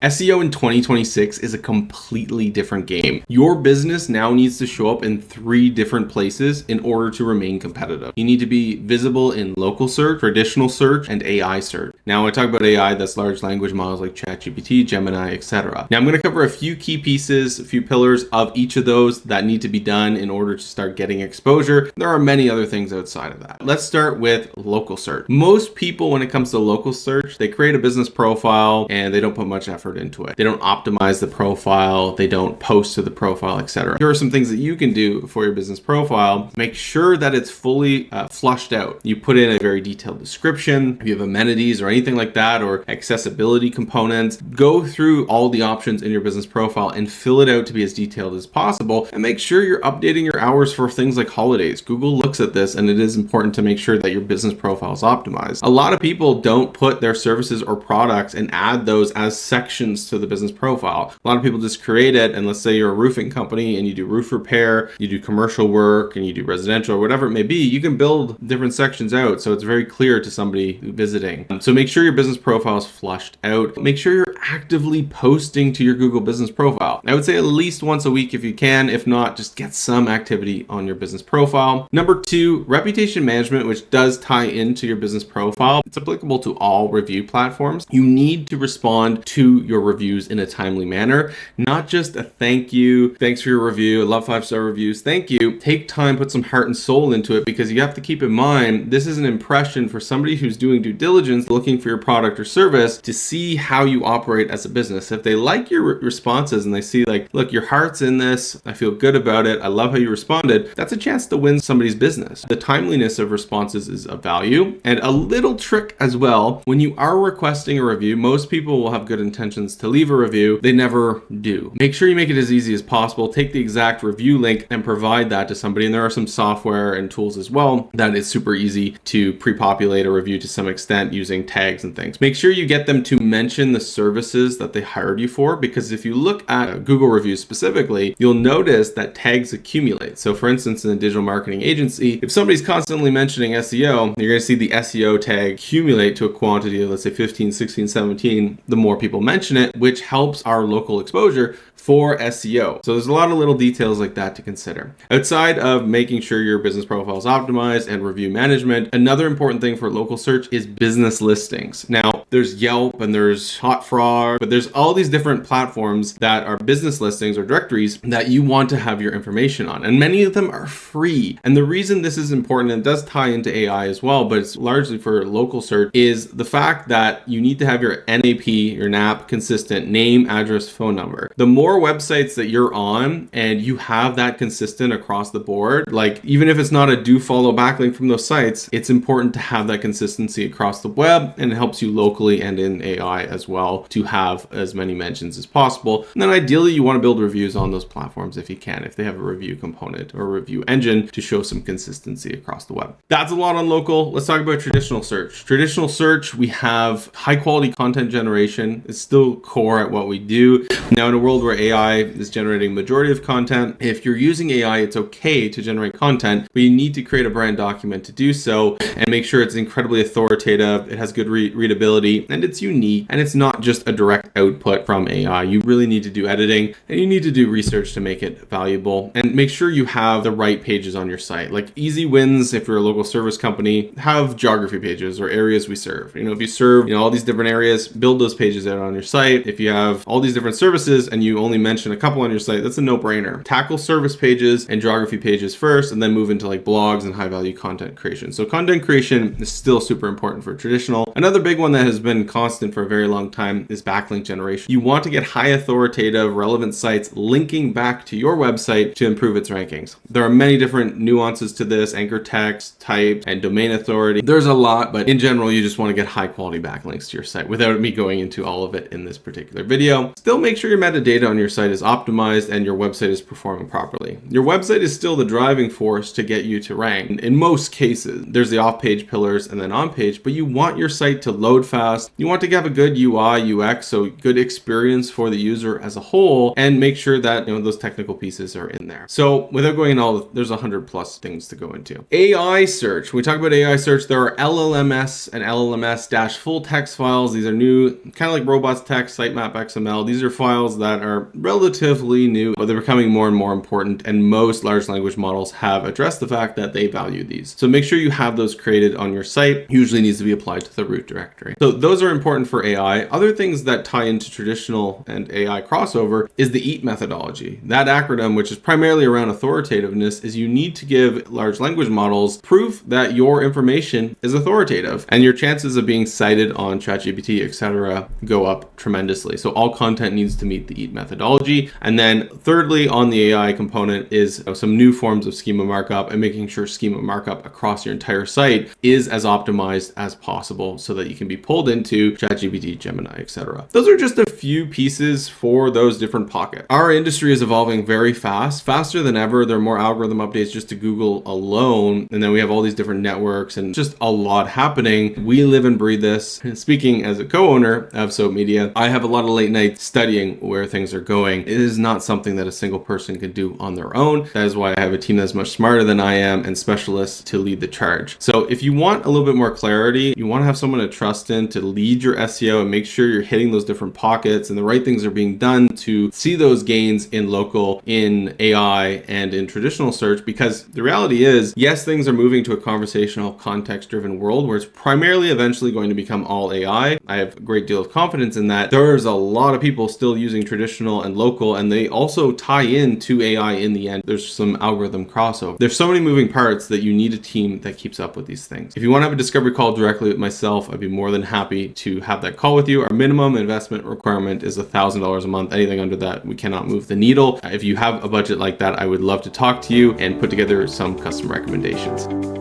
SEO in 2026 is a completely different game. Your business now needs to show up in 3 different places in order to remain competitive. You need to be visible in local search, traditional search, and AI search. Now, when I talk about AI, that's large language models like ChatGPT, Gemini, etc. Now, I'm going to cover a few key pieces, a few pillars of each of those that need to be done in order to start getting exposure. There are many other things outside of that. Let's start with local search. Most people, when it comes to local search, they create a business profile and they don't put much effort into it. They don't optimize the profile, they don't post to the profile, etc. Here are some things that you can do for your business profile. Make sure that it's fully flushed out. You put in a very detailed description. If you have amenities or anything like that, or accessibility components, go through all the options in your business profile and fill it out to be as detailed as possible, and make sure you're updating your hours for things like holidays. Google looks at this, and it is important to make sure that your business profile is optimized. A lot of people don't put their services or products and add those as sections to the business profile. A lot of people just create it, and let's say you're a roofing company and you do roof repair, you do commercial work, and you do residential, or whatever it may be. You can build different sections out so it's very clear to somebody visiting. So make sure your business profile is flushed out. Make sure you're actively posting to your Google business profile. I would say at least once a week if you can. If not, just get some activity on your business profile. Number 2, reputation management, which does tie into your business profile. It's applicable to all review platforms. You need to respond to your reviews in a timely manner, not just a thank you, thanks for your review, I love 5-star reviews, thank you. Take time, put some heart and soul into it, because you have to keep in mind this is an impression for somebody who's doing due diligence, looking for your product or service to see how you operate as a business. If they like your responses and they see like, look, your heart's in this, I feel good about it, I love how you responded, that's a chance to win somebody's business. The timeliness of responses is of value. And a little trick as well, when you are requesting a review, most people will have good intentions to leave a review, they never do. Make sure you make it as easy as possible. Take the exact review link and provide that to somebody. And there are some software and tools as well that is super easy to pre-populate a review to some extent using tags and things. Make sure you get them to mention the services that they hired you for, because if you look at Google reviews specifically, you'll notice that tags accumulate. So for instance, in a digital marketing agency, if somebody's constantly mentioning SEO, you're going to see the SEO tag accumulate to a quantity of, let's say, 15, 16, 17, the more people mention it, which helps our local exposure for SEO. So there's a lot of little details like that to consider. Outside of making sure your business profile is optimized and review management, another important thing for local search is business listings. Now, there's Yelp and there's Hot Frog, but there's all these different platforms that are business listings or directories that you want to have your information on. And many of them are free. And the reason this is important, and it does tie into AI as well, but it's largely for local search, is the fact that you need to have your NAP, your NAP consistent, name, address, phone number. The more websites that you're on and you have that consistent across the board, like even if it's not a do follow backlink from those sites, it's important to have that consistency across the web, and it helps you locally and in AI as well to have as many mentions as possible. And then ideally you want to build reviews on those platforms if you can, if they have a review component or a review engine to show some consistency across the web. That's a lot on local. Let's talk about traditional search. Traditional search, we have high quality content generation. It's still core at what we do. Now, in a world where AI is generating majority of content, if you're using AI, it's okay to generate content, but you need to create a brand document to do so and make sure it's incredibly authoritative, it has good readability, and it's unique, and it's not just a direct output from AI. You really need to do editing and you need to do research to make it valuable, and make sure you have the right pages on your site. Like easy wins, if you're a local service company, have geography pages or areas we serve. If you serve all these different areas, build those pages out on your site. If you have all these different services and you only mention a couple on your site, that's a no-brainer. Tackle service pages and geography pages first, and then move into like blogs and high-value content creation. So content creation is still super important for traditional. Another big one that has been constant for a very long time is backlink generation. You want to get high authoritative, relevant sites linking back to your website to improve its rankings. There are many different nuances to this: anchor text, type, and domain authority. There's a lot, but in general, you just want to get high quality backlinks to your site without me going into all of it in this particular video. Still make sure your metadata on your site is optimized and your website is performing properly. Your website is still the driving force to get you to rank. In most cases, there's the off-page pillars and then on-page, but you want your site to load fast, fast. You want to have a good UI, UX, so good experience for the user as a whole, and make sure that those technical pieces are in there. So without going in all, there's 100+ things to go into. AI search. When we talk about AI search, there are LLMS and LLMS full text files. These are new, kind of like robots text, sitemap XML. These are files that are relatively new, but they're becoming more and more important, and most large language models have addressed the fact that they value these. So make sure you have those created on your site. Usually needs to be applied to the root directory. So those are important for AI. Other things that tie into traditional and AI crossover is the EAT methodology. That acronym, which is primarily around authoritativeness, is you need to give large language models proof that your information is authoritative, and your chances of being cited on ChatGPT, etc., go up tremendously. So all content needs to meet the EAT methodology. And then thirdly, on the AI component is some new forms of schema markup, and making sure schema markup across your entire site is as optimized as possible so that you can be pulled into ChatGPT, Gemini, etc. Those are just a few pieces for those different pockets. Our industry is evolving very fast, faster than ever. There are more algorithm updates just to Google alone, and then we have all these different networks and just a lot happening. We live and breathe this. Speaking as a co-owner of Soap Media, I have a lot of late nights studying where things are going. It is not something that a single person can do on their own. That is why I have a team that's much smarter than I am and specialists to lead the charge. So if you want a little bit more clarity, you want to have someone to trust in to lead your SEO and make sure you're hitting those different pockets and the right things are being done to see those gains in local, in AI, and in traditional search. Because the reality is, yes, things are moving to a conversational, context-driven world where it's primarily eventually going to become all AI. I have a great deal of confidence in that. There's a lot of people still using traditional and local, and they also tie into AI in the end. There's some algorithm crossover. There's so many moving parts that you need a team that keeps up with these things. If you want to have a discovery call directly with myself, I'd be more than happy to have that call with you. Our minimum investment requirement is $1,000 a month. Anything under that, we cannot move the needle. If you have a budget like that, I would love to talk to you and put together some custom recommendations.